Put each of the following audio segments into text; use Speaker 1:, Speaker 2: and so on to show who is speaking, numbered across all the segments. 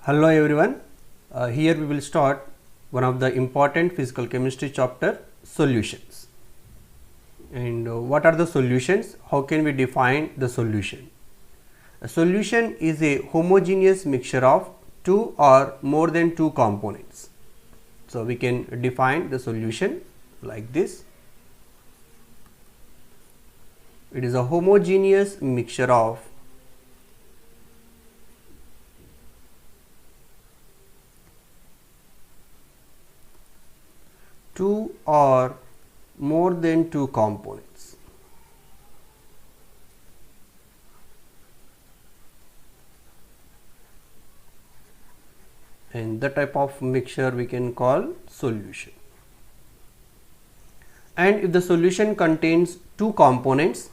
Speaker 1: Hello everyone, here we will start one of the important physical chemistry chapter, solutions. And what are the solutions? How can we define the solution? A solution is a homogeneous mixture of two or more than two components. So we can define the solution like this. It is a homogeneous mixture of two or more than two components. And the type of mixture we can call solution. And if the solution contains two components,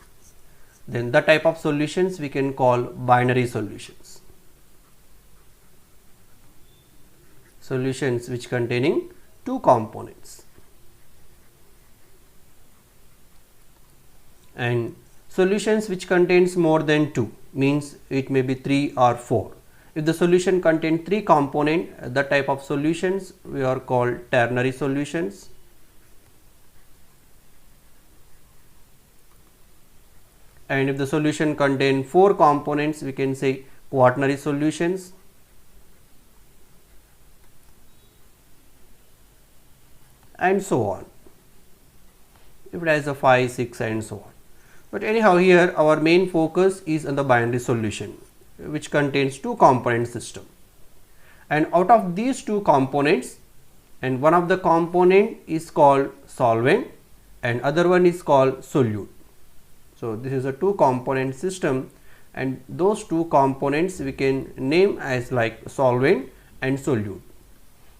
Speaker 1: then the type of solutions we can call binary solutions. Solutions which containing two components. And solutions which contains more than two means it may be 3 or 4. If the solution contains 3 components, the type of solutions we are called ternary solutions. And if the solution contains 4 components, we can say quaternary solutions. And so on. If it has a 5, 6 and so on. But anyhow, here our main focus is on the binary solution, which contains two component system. And out of these two components, and one of the component is called solvent and other one is called solute. So this is a two component system, and those two components we can name as like solvent and solute.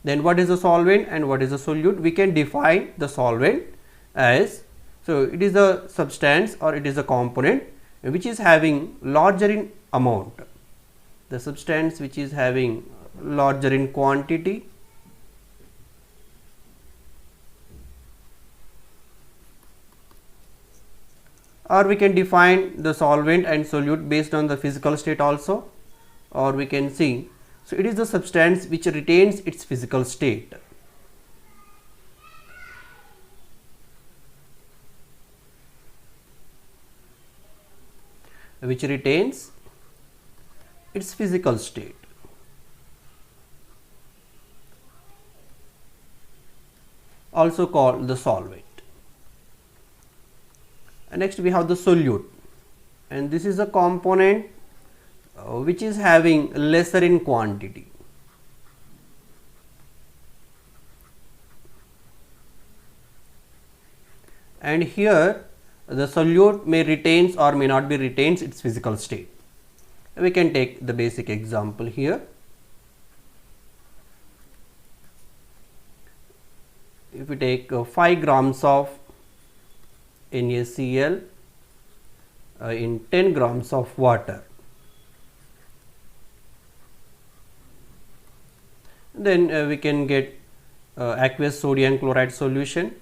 Speaker 1: Then what is a solvent and what is a solute? We can define the solvent as, so it is a substance or it is a component which is having larger in amount, the substance which is having larger in quantity or we can define the solvent and solute based on the physical state also, or we can see, so it is the substance which retains its physical state. Which retains its physical state. Also called the solvent. And next we have the solute, and this is a component which is having lesser in quantity. And here the solute may retains or may not be retains its physical state. We can take the basic example here. If we take 5 grams of NaCl in 10 grams of water, then we can get aqueous sodium chloride solution.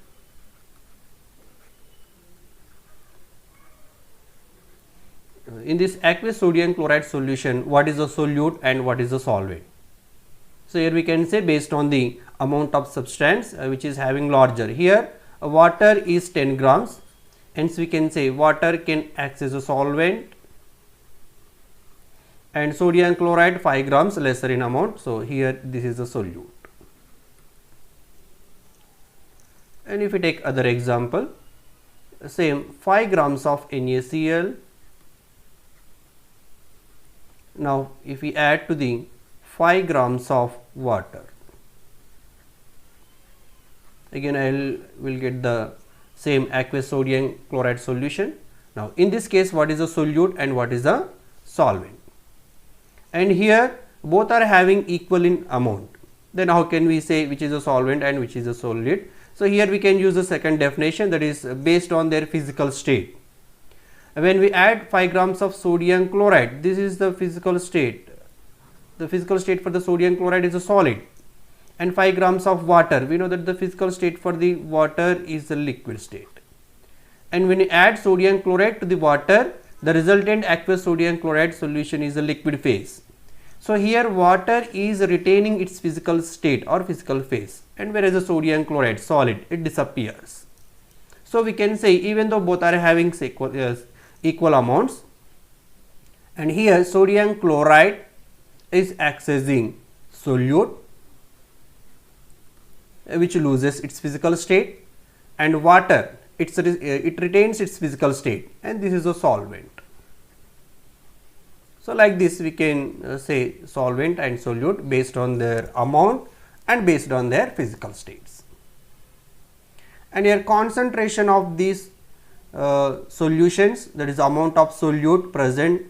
Speaker 1: In this aqueous sodium chloride solution, what is the solute and what is the solvent? So here we can say based on the amount of substance which is having larger. Here water is 10 grams, hence we can say water can act as a solvent and sodium chloride 5 grams lesser in amount. So here this is a solute. And if we take other example, same 5 grams of NaCl. Now if we add to the 5 grams of water, again I will get the same aqueous sodium chloride solution. Now in this case, what is a solute and what is a solvent? And here both are having equal in amount. Then how can we say which is a solvent and which is a solute? So here we can use the second definition, that is based on their physical state. When we add 5 grams of sodium chloride, this is the physical state. The physical state for the sodium chloride is a solid. And 5 grams of water, we know that the physical state for the water is the liquid state. And when you add sodium chloride to the water, the resultant aqueous sodium chloride solution is a liquid phase. So here water is retaining its physical state or physical phase, and whereas the sodium chloride solid, it disappears. So we can say even though both are having equal amounts, and here sodium chloride is accessing solute which loses its physical state, and water it retains its physical state, and this is a solvent. So like this we can say solvent and solute based on their amount and based on their physical states. And here concentration of these solutions, that is amount of solute present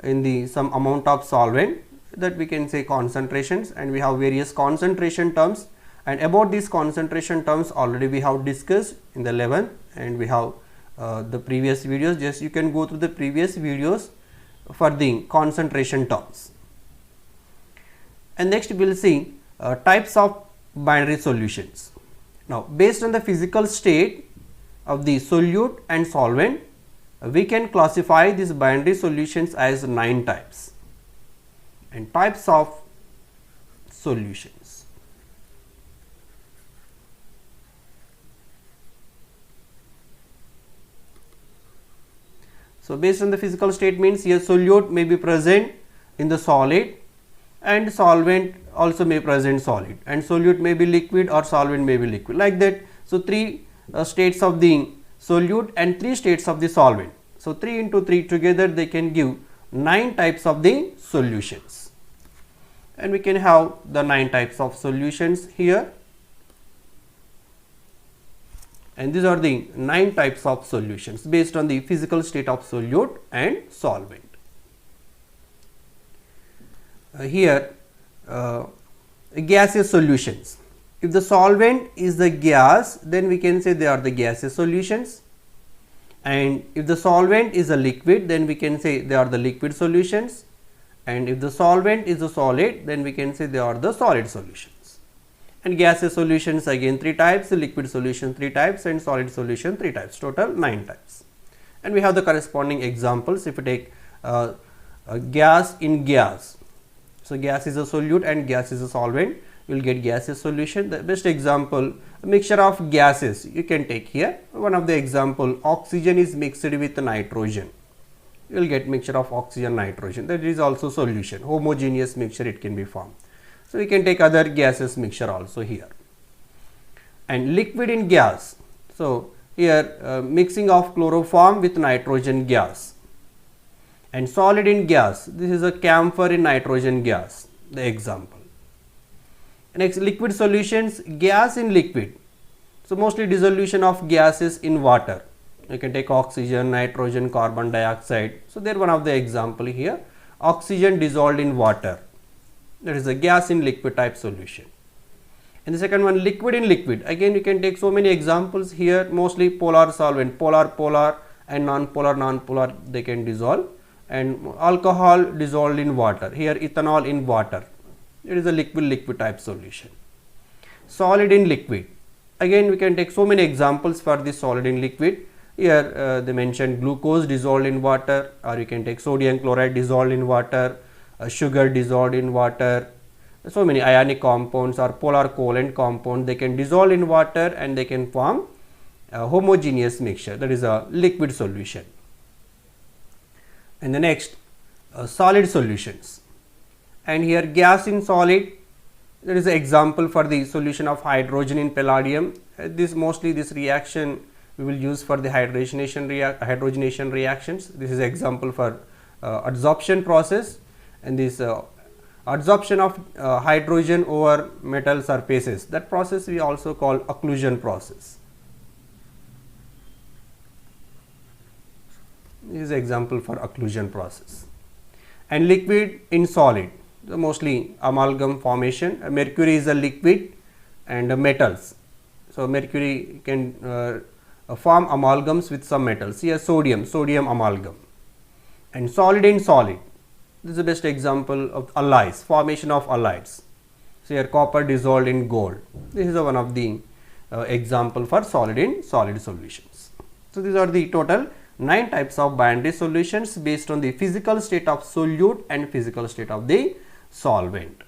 Speaker 1: in the some amount of solvent, that we can say concentrations, and we have various concentration terms, and about these concentration terms already we have discussed in the 11th, and we have the previous videos. Just you can go through the previous videos for the concentration terms. And next we will see types of binary solutions. Now based on the physical state of the solute and solvent, we can classify these binary solutions as 9 types. And types of solutions. So based on the physical state means here solute may be present in the solid, and solvent also may present solid, and solute may be liquid or solvent may be liquid, like that. So 3 states of the solute and 3 states of the solvent. So 3 into 3 together they can give 9 types of the solutions, and we can have the 9 types of solutions here, and these are the 9 types of solutions based on the physical state of solute and solvent. Here gaseous solutions. If the solvent is the gas, then we can say they are the gaseous solutions, and if the solvent is a liquid, then we can say they are the liquid solutions, and if the solvent is a solid, then we can say they are the solid solutions. And gaseous solutions again 3 types, liquid solution 3 types, and solid solution 3 types, total 9 types. And we have the corresponding examples. If you take gas in gas, so gas is a solute and gas is a solvent, you will get gaseous solution. The best example, a mixture of gases you can take here. One of the example, oxygen is mixed with nitrogen, you will get mixture of oxygen nitrogen, that is also solution, homogeneous mixture it can be formed. So we can take other gases mixture also here. And liquid in gas, so here mixing of chloroform with nitrogen gas. And solid in gas, this is a camphor in nitrogen gas, the example. Next, liquid solutions, gas in liquid, so mostly dissolution of gases in water. You can take oxygen, nitrogen, carbon dioxide. So there one of the example here, oxygen dissolved in water, that is a gas in liquid type solution. And the second one, liquid in liquid, again you can take so many examples here, mostly polar solvent, polar and non-polar they can dissolve, and alcohol dissolved in water, here ethanol in water, it is a liquid type solution. Solid in liquid, again we can take so many examples for this solid in liquid. Here they mentioned glucose dissolved in water, or you can take sodium chloride dissolved in water, sugar dissolved in water. So many ionic compounds or polar covalent compound, they can dissolve in water and they can form a homogeneous mixture, that is a liquid solution. And the next, solid solutions, and here gas in solid, there is an example for the solution of hydrogen in palladium. This mostly this reaction we will use for the hydrogenation reactions. This is example for adsorption process, and this adsorption of hydrogen over metal surfaces, that process we also call occlusion process. This is example for occlusion process. And liquid in solid, so mostly amalgam formation. Mercury is a liquid, and metals, so mercury can form amalgams with some metals, here sodium amalgam. And solid in solid, this is the best example of alloys, formation of alloys, so here copper dissolved in gold, this is one of the example for solid in solid solutions. So these are the total 9 types of binary solutions based on the physical state of solute and physical state of the solvent.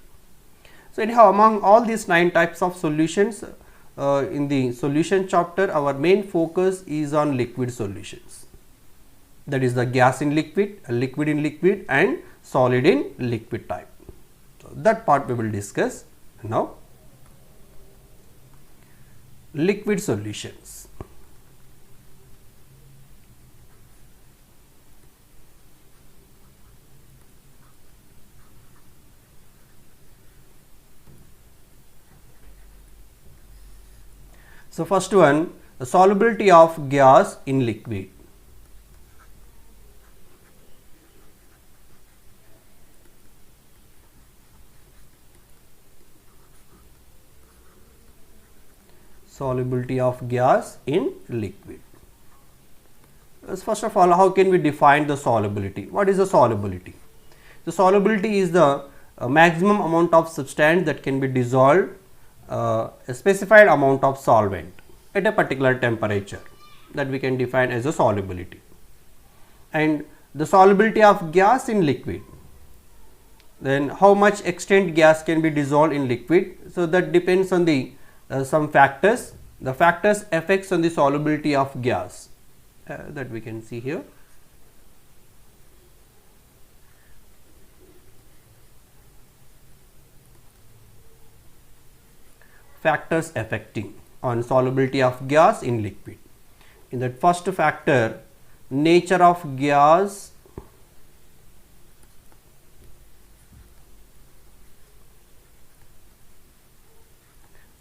Speaker 1: So, anyhow, among all these 9 types of solutions in the solution chapter, our main focus is on liquid solutions, that is the gas in liquid, liquid in liquid and solid in liquid type. So, that part we will discuss now. Liquid solutions. So, first one, the solubility of gas in liquid. Solubility of gas in liquid. First of all, how can we define the solubility? What is the solubility? The solubility is the maximum amount of substance that can be dissolved a specified amount of solvent at a particular temperature, that we can define as a solubility. And the solubility of gas in liquid, then how much extent gas can be dissolved in liquid. So, that depends on the some factors. The factors affects on the solubility of gas that we can see here. Factors affecting on solubility of gas in liquid. In that first factor, nature of gas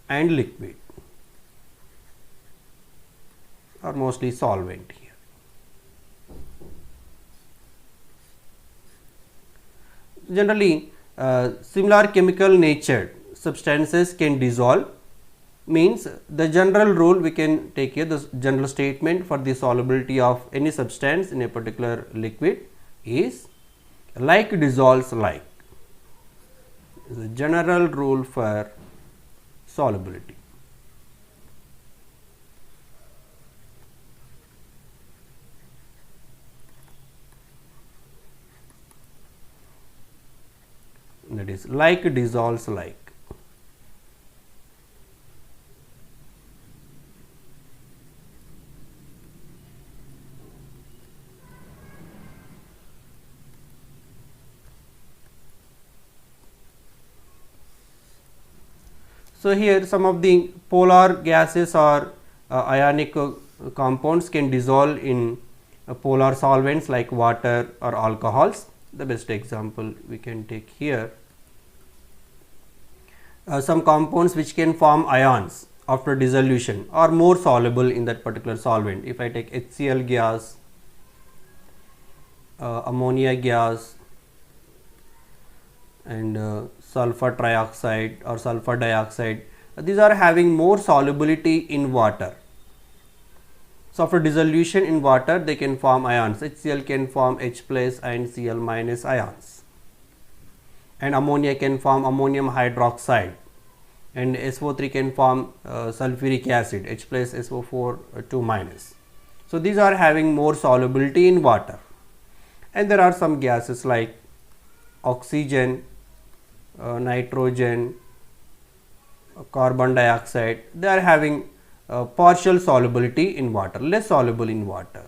Speaker 1: and liquid are mostly solvent here. Generally, similar chemical nature substances can dissolve, means the general rule we can take here, the general statement for the solubility of any substance in a particular liquid is like dissolves like. The general rule for solubility. That is like dissolves like. So, here some of the polar gases or ionic compounds can dissolve in polar solvents like water or alcohols. The best example we can take here. Some compounds which can form ions after dissolution are more soluble in that particular solvent. If I take HCl gas, ammonia gas and sulfur trioxide or sulfur dioxide, these are having more solubility in water. So, after dissolution in water they can form ions. HCl can form H plus and Cl minus ions, and ammonia can form ammonium hydroxide, and SO3 can form sulfuric acid H plus SO4 2 minus. So, these are having more solubility in water, and there are some gases like oxygen, nitrogen, carbon dioxide, they are having partial solubility in water, less soluble in water.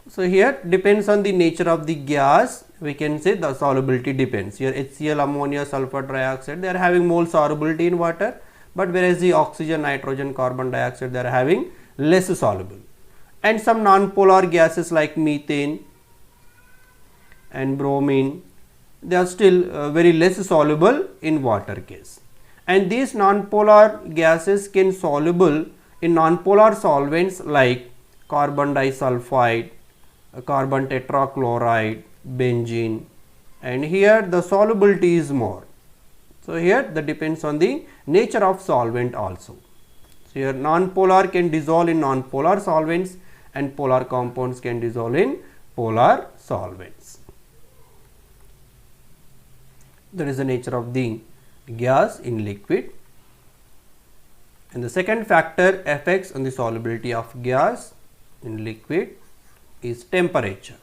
Speaker 1: So, here depends on the nature of the gas, we can say the solubility depends. Here HCl, ammonia, sulfur trioxide, they are having more solubility in water, but whereas the oxygen, nitrogen, carbon dioxide, they are having less soluble. And some non-polar gases like methane and bromine, they are still very less soluble in water case, and these non-polar gases can soluble in non-polar solvents like carbon disulfide, carbon tetrachloride, benzene, and here the solubility is more. So, here that depends on the nature of solvent also. So, here non-polar can dissolve in non-polar solvents and polar compounds can dissolve in polar solvents. That is the nature of the gas in liquid. And the second factor affects on the solubility of gas in liquid is temperature.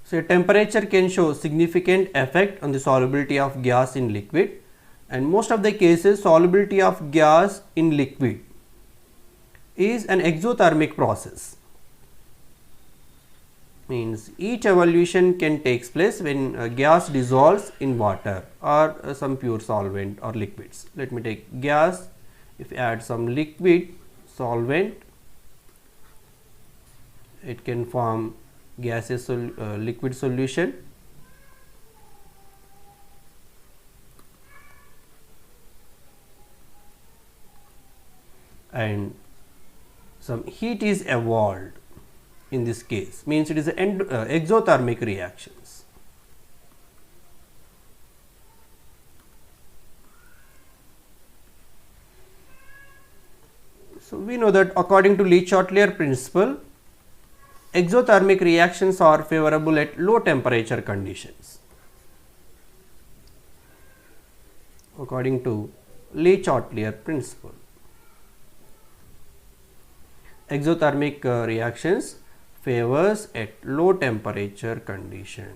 Speaker 1: So, temperature can show significant effect on the solubility of gas in liquid, and most of the cases solubility of gas in liquid is an exothermic process. Means each evolution can take place when gas dissolves in water or some pure solvent or liquids. Let me take gas. If you add some liquid solvent, it can form gaseous liquid solution, and some heat is evolved. In this case means it is exothermic reactions. So, we know that according to Le-Chatelier principle, exothermic reactions are favorable at low temperature conditions. According to Le-Chatelier principle, exothermic reactions favors at low temperature condition.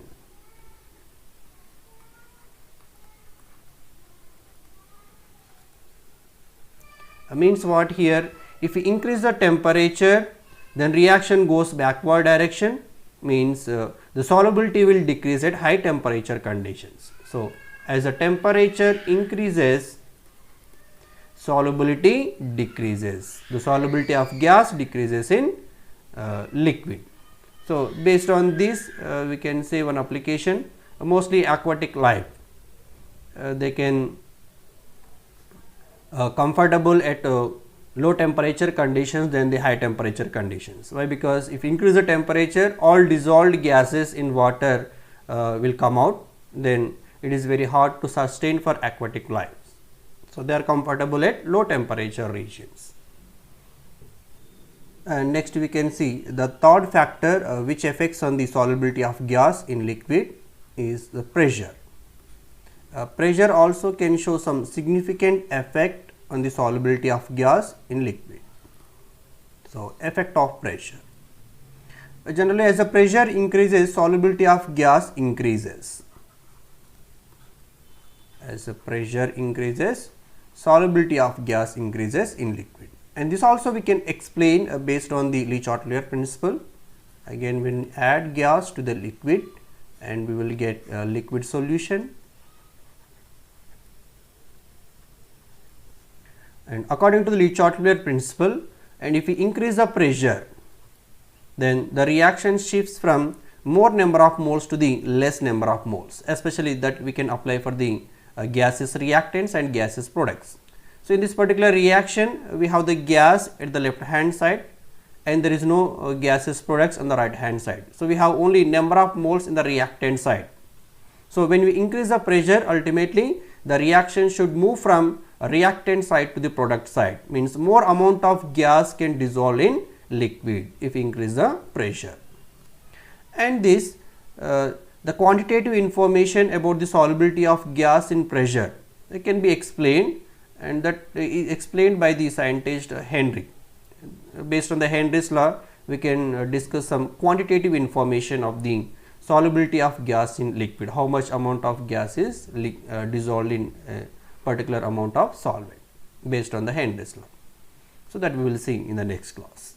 Speaker 1: Means what here? If we increase the temperature, then reaction goes backward direction, means the solubility will decrease at high temperature conditions. So, as the temperature increases, solubility decreases. The solubility of gas decreases in liquid. So, based on this we can say one application, mostly aquatic life, they can comfortable at low temperature conditions than the high temperature conditions. Why? Because if increase the temperature, all dissolved gases in water will come out, then it is very hard to sustain for aquatic life. So, they are comfortable at low temperature regions. And next we can see the third factor which affects on the solubility of gas in liquid is the pressure. Pressure also can show some significant effect on the solubility of gas in liquid. So, effect of pressure. Generally, as the pressure increases, solubility of gas increases. As the pressure increases, solubility of gas increases in liquid. And this also we can explain based on the Le-Chatelier principle. Again, when we add gas to the liquid, and we will get a liquid solution. And according to the Le-Chatelier principle, and if we increase the pressure, then the reaction shifts from more number of moles to the less number of moles, especially that we can apply for the gaseous reactants and gaseous products. So, in this particular reaction, we have the gas at the left hand side and there is no gaseous products on the right hand side. So, we have only number of moles in the reactant side. So, when we increase the pressure, ultimately the reaction should move from reactant side to the product side, means more amount of gas can dissolve in liquid if we increase the pressure. And this the quantitative information about the solubility of gas in pressure can be explained, and that is explained by the scientist Henry. Based on the Henry's law, we can discuss some quantitative information of the solubility of gas in liquid, how much amount of gas is dissolved in a particular amount of solvent based on the Henry's law. So, that we will see in the next class.